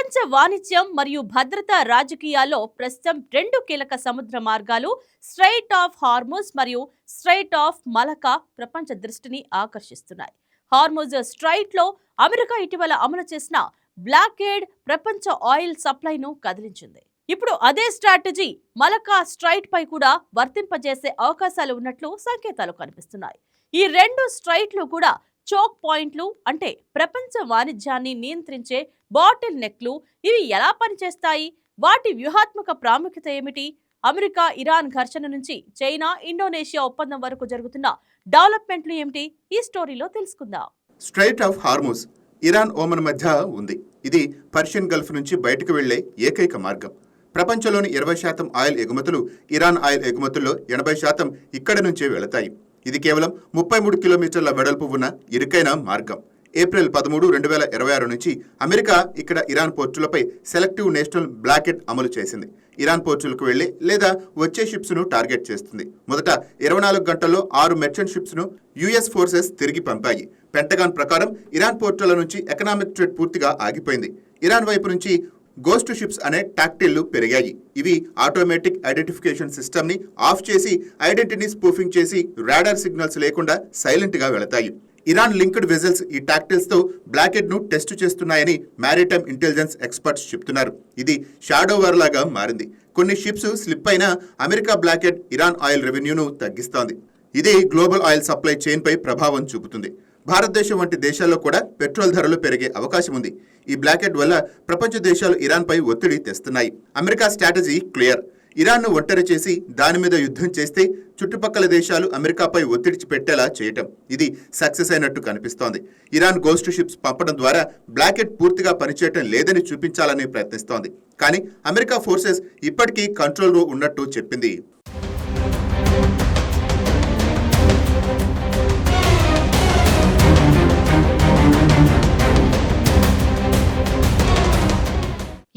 ప్రపంచ వాణిజ్యం మరియు భద్రతా రాజకీయాల్లో ప్రస్తుతం రెండు కీలక సముద్ర మార్గాలు స్ట్రెయిట్ ఆఫ్ హార్ముజ్ మరియు స్ట్రెయిట్ ఆఫ్ మలకా ప్రపంచ దృష్టిని ఆకర్షిస్తున్నాయి. హార్ముజ్ స్ట్రైట్ లో అమెరికా ఇటీవల అమలు చేసిన బ్లాకేడ్ ప్రపంచ ఆయిల్ సప్లైను కదిలించింది. ఇప్పుడు అదే స్ట్రాటజీ మలకా స్ట్రైట్ పై కూడా వర్తింపజేసే అవకాశాలు ఉన్నట్లు సంకేతాలు కనిపిస్తున్నాయి. ఈ రెండు స్ట్రైట్లు కూడా చోక్ పాయింట్లు, అంటే ప్రపంచ వాణిజ్యాన్ని నియంత్రించే బాటిల్ నెక్లు. ఇవి ఎలా పనిచేస్తాయి? వాటి వ్యూహాత్మక ప్రాముఖ్యత ఏమిటి? అమెరికా ఇరాన్ ఘర్షణ నుంచి చైనా ఇండోనేషియా ఒప్పందం వరకు జరుగుతున్న డెవలప్మెంట్లు ఏమిటి? ఈ స్టోరీలో తెలుసుకుందాం. స్ట్రైట్ ఆఫ్ హార్ముజ్ ఇరాన్ ఓమన్ మధ్య ఉంది. ఇది పర్షియన్ గల్ఫ్ నుంచి బయటకు వెళ్లే ఏకైక మార్గం. ప్రపంచంలోని 20% ఆయిల్ ఎగుమతులు, ఇరాన్ ఆయిల్ ఎగుమతుల్లో 80% ఇక్కడి నుంచే వెళతాయి. ఇది కేవలం 33 కిలోమీటర్ల వెడల్పు ఉన్న ఇరుకైన మార్గం. ఏప్రిల్ 13, 2026 నుంచి అమెరికా ఇక్కడ ఇరాన్ పోర్టులపై సెలెక్టివ్ నేషనల్ బ్లాకెట్ అమలు చేసింది. ఇరాన్ పోర్టులకు వెళ్లే లేదా వచ్చే షిప్స్ ను టార్గెట్ చేస్తుంది. మొదట 24 గంటల్లో 6 మెర్చెంట్ షిప్స్ ను యుఎస్ ఫోర్సెస్ తిరిగి పంపాయి. పెంటగాన్ ప్రకారం ఇరాన్ పోర్టుల నుంచి ఎకనామిక్ ట్రేడ్ పూర్తిగా ఆగిపోయింది. ఇరాన్ వైపు నుంచి గోస్ట్ షిప్స్ అనే టాక్టిల్లు పెరిగాయి. ఇవి ఆటోమేటిక్ ఐడెంటిఫికేషన్ సిస్టమ్ ని ఆఫ్ చేసి ఐడెంటిటీని స్పూఫింగ్ చేసి రాడార్ సిగ్నల్స్ లేకుండా సైలెంట్ గా వెళతాయి. ఇరాన్ లింక్డ్ వెజల్స్ ఈ టాక్టిల్స్ తో బ్లాకెట్ ను టెస్ట్ చేస్తున్నాయని మారిటైమ్ ఇంటెలిజెన్స్ ఎక్స్పర్ట్స్ చెప్తున్నారు. ఇది షాడో వార్ లాగా మారింది. కొన్ని షిప్స్ స్లిప్ అయినా అమెరికా బ్లాకెట్ ఇరాన్ ఆయిల్ రెవెన్యూను తగ్గిస్తోంది. ఇది గ్లోబల్ ఆయిల్ సప్లై చైన్ పై ప్రభావం చూపుతుంది. భారతదేశం వంటి దేశాల్లో కూడా పెట్రోల్ ధరలు పెరిగే అవకాశం ఉంది. ఈ బ్లాకెట్ వల్ల ప్రపంచ దేశాలు ఇరాన్ పై ఒత్తిడి తెస్తున్నాయి. America strategy clear. ఇరాన్ను ఒంటరి చేసి దాని మీద యుద్ధం చేస్తే చుట్టుపక్కల దేశాలు అమెరికాపై ఒత్తిడి పెట్టేలా చేయటం. ఇది సక్సెస్ అయినట్టు కనిపిస్తోంది. ఇరాన్ గోస్ట్ షిప్స్ పంపడం ద్వారా బ్లాకెట్ పూర్తిగా పనిచేయటం లేదని చూపించాలని ప్రయత్నిస్తోంది. కానీ అమెరికా ఫోర్సెస్ ఇప్పటికీ కంట్రోల్లో ఉన్నట్టు చెప్పింది.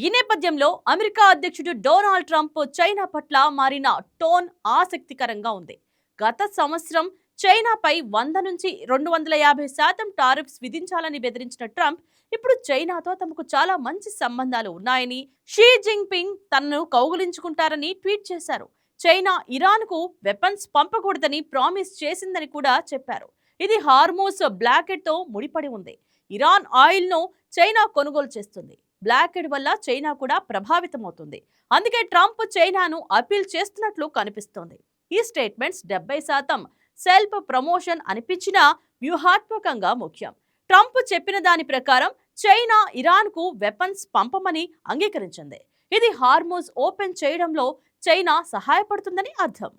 ఈ నేపథ్యంలో అమెరికా అధ్యక్షుడు డొనాల్డ్ ట్రంప్ చైనా పట్ల మారిన టోన్ ఆసక్తికరంగా ఉంది. గత సంవత్సరం చైనాపై 100 నుంచి 250% టారిఫ్స్ విధించాలని బెదిరించిన ట్రంప్ ఇప్పుడు చైనాతో తమకు చాలా మంచి సంబంధాలు ఉన్నాయని, షీ జిన్పింగ్ తనను కౌగులించుకుంటారని ట్వీట్ చేశారు. చైనా ఇరాన్కు వెపన్స్ పంపకూడదని ప్రామిస్ చేసిందని కూడా చెప్పారు. ఇది హార్మూజ్ బ్లాకెట్ తో ముడిపడి ఉంది. ఇరాన్ ఆయిల్ ను చైనా కొనుగోలు చేస్తుంది. బ్లాకెట్ వల్ల చైనా కూడా ప్రభావితమవుతుంది. అందుకే ట్రంప్ చైనాను అపీల్ చేస్తున్నట్లు కనిపిస్తోంది. ఈ స్టేట్మెంట్స్ 70% సెల్ఫ్ ప్రమోషన్ అనిపించినా వ్యూహాత్మకంగా ముఖ్యం. ట్రంప్ చెప్పిన దాని ప్రకారం చైనా ఇరాన్కు వెపన్స్ పంపమని అంగీకరించింది. ఇది హార్మూజ్ ఓపెన్ చేయడంలో చైనా సహాయపడుతుందని అర్థం.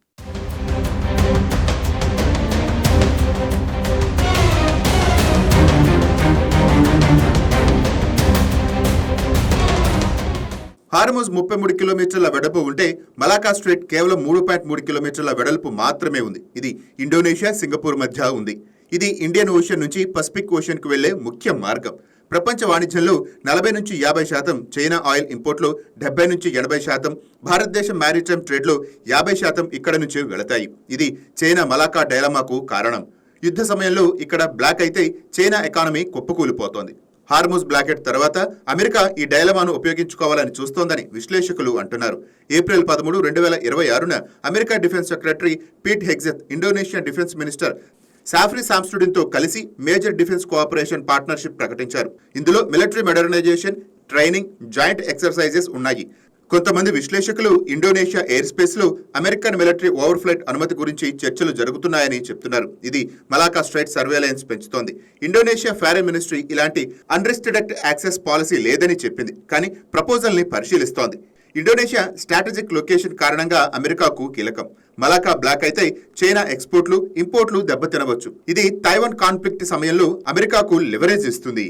హార్ముజ్ 33 కిలోమీటర్ల వెడల్పు ఉంటే మలాకా స్ట్రైట్ కేవలం 3.3 కిలోమీటర్ల వెడల్పు మాత్రమే ఉంది. ఇది ఇండోనేషియా, సింగపూర్ మధ్య ఉంది. ఇది ఇండియన్ ఓషన్ నుంచి పసిఫిక్ ఓషన్కు వెళ్లే ముఖ్య మార్గం. ప్రపంచ వాణిజ్యంలో 40 నుంచి 50% చైనా ఆయిల్ ఇంపోర్ట్లో 70 నుంచి 80%, భారతదేశం మ్యారిటైమ్ ట్రేడ్లో 50% ఇక్కడ నుంచి వెళతాయి. ఇది చైనా మలాకా డైలమాకు కారణం. యుద్ధ సమయంలో ఇక్కడ బ్లాక్ అయితే చైనా ఎకానమీ కుప్పకూలిపోతోంది. హార్ముజ్ బ్లాకెట్ తర్వాత అమెరికా ఈ డైలమాను ఉపయోగించుకోవాలని చూస్తోందని విశ్లేషకులు అంటున్నారు. April 13, 2026 America defence secretary Pete Hegseth Indonesia defence minister Sjafrie శాంస్టుడిన్తో కలిసి మేజర్ డిఫెన్స్ కోఆపరేషన్ పార్ట్నర్షిప్ ప్రకటించారు. ఇందులో military modernisation, training, joint exercises ఉన్నాయి. కొంతమంది విశ్లేషకులు ఇండోనేషియా ఎయిర్ స్పేస్ లో అమెరికన్ మిలిటరీ ఓవర్ఫ్లైట్ అనుమతి గురించి చర్చలు జరుగుతున్నాయని చెప్తున్నారు. ఇది మలాకా స్ట్రైట్ సర్వేలెన్స్ పెంచుతోంది. ఇండోనేషియా ఫారెన్ మినిస్ట్రీ ఇలాంటి అన్రిస్ట్రిక్టెడ్ యాక్సెస్ పాలసీ లేదని చెప్పింది, కానీ ప్రపోజల్ ని పరిశీలిస్తోంది. ఇండోనేషియా స్ట్రాటజిక్ లొకేషన్ కారణంగా అమెరికాకు కీలకం. మలాకా బ్లాక్ అయితే చైనా ఎక్స్పోర్ట్లు, ఇంపోర్ట్లు దెబ్బతినవచ్చు. ఇది తైవాన్ కాన్ఫ్లిక్ట్ సమయంలో అమెరికాకు లివరేజ్ ఇస్తుంది.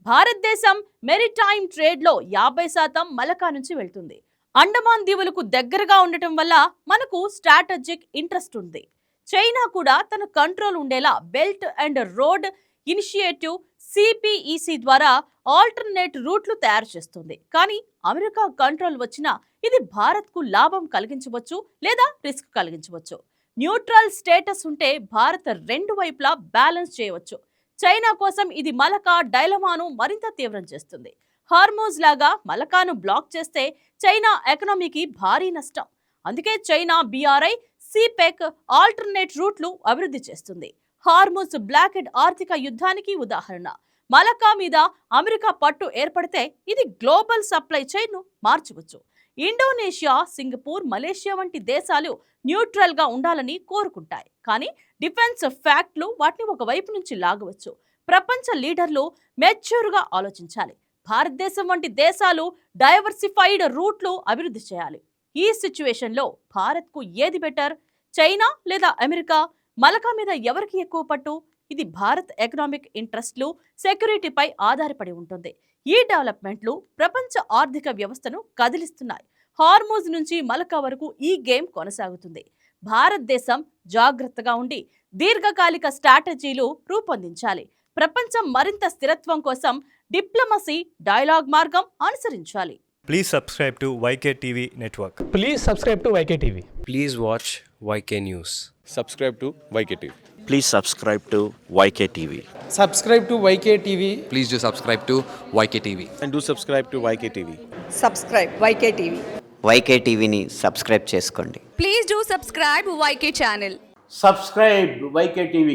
భారతదేశం మెరిటైమ్ ట్రేడ్ లో 50% మలకా నుంచి వెళ్తుంది. అండమాన్ దీవులకు దగ్గరగా ఉండటం వల్ల మనకు స్ట్రాటజిక్ ఇంట్రెస్ట్ ఉంది. చైనా కూడా తన కంట్రోల్ ఉండేలా belt and road initiative CPEC ద్వారా ఆల్టర్నేట్ రూట్లు తయారు చేస్తుంది. కానీ అమెరికా కంట్రోల్ వచ్చినా ఇది భారత్కు లాభం కలిగించవచ్చు లేదా రిస్క్ కలిగించవచ్చు. న్యూట్రల్ స్టేటస్ ఉంటే భారత్ రెండు వైపులా బ్యాలెన్స్ చేయవచ్చు. చైనా కోసం ఇది మలకా డైలమాను మరింత తీవ్రం చేస్తుంది. హార్మోజ్ లాగా మలకాను బ్లాక్ చేస్తే చైనా ఎకనామీకి భారీ నష్టం. అందుకే చైనా BRI, CPEC ఆల్టర్నేట్ రూట్లు అభివృద్ధి చేస్తుంది. హార్మోజ్ బ్లాకెడ్ ఆర్థిక యుద్ధానికి ఉదాహరణ. మలకా మీద అమెరికా పట్టు ఏర్పడితే ఇది గ్లోబల్ సప్లై చైన్ను మార్చవచ్చు. ఇండోనేషియా, సింగపూర్, మలేషియా వంటి దేశాలు న్యూట్రల్ గా ఉండాలని కోరుకుంటాయి. కానీ డిఫెన్స్ ఫ్యాక్ట్లు వాటిని ఒక వైపు నుంచి లాగవచ్చు. ప్రపంచ లీడర్లు మెచ్యూర్ గా ఆలోచించాలి. భారతదేశం వంటి దేశాలు డైవర్సిఫైడ్ రూట్లు అభివృద్ధి చేయాలి. ఈ సిచ్యువేషన్ లో భారత్ కు ఏది బెటర్? చైనా లేదా అమెరికా? మలకా మీద ఎవరికి ఎక్కువ పట్టు? ఇది భారత్ ఎకనామిక్ ఇంట్రెస్ట్లు, సెక్యూరిటీపై ఆధారపడి ఉంటుంది. ఈ డెవలప్మెంట్లు ప్రపంచ ఆర్థిక వ్యవస్థను కదిలిస్తున్నాయి. హార్మోజ్ నుంచి మలకా వరకు ఈ గేమ్ కొనసాగుతుంది. భారతదేశం జాగ్రత్తగా ఉండి దీర్ఘకాలిక స్ట్రాటజీలు రూపొందించాలి. ప్రపంచం మరింత స్థిరత్వం కోసం డిప్లొమసీ, డైలాగ్ మార్గం అనుసరించాలి. Please subscribe to YK TV Network. Please subscribe to YK TV. Please watch YK News. Subscribe to YKTV. Please subscribe to YK TV. Subscribe to YK TV. Please do subscribe to YK TV. And do subscribe to YKTV. Subscribe YK TV. YK టీవీని subscribe చేసుకోండి. Please do subscribe YK channel. Subscribe YK TV.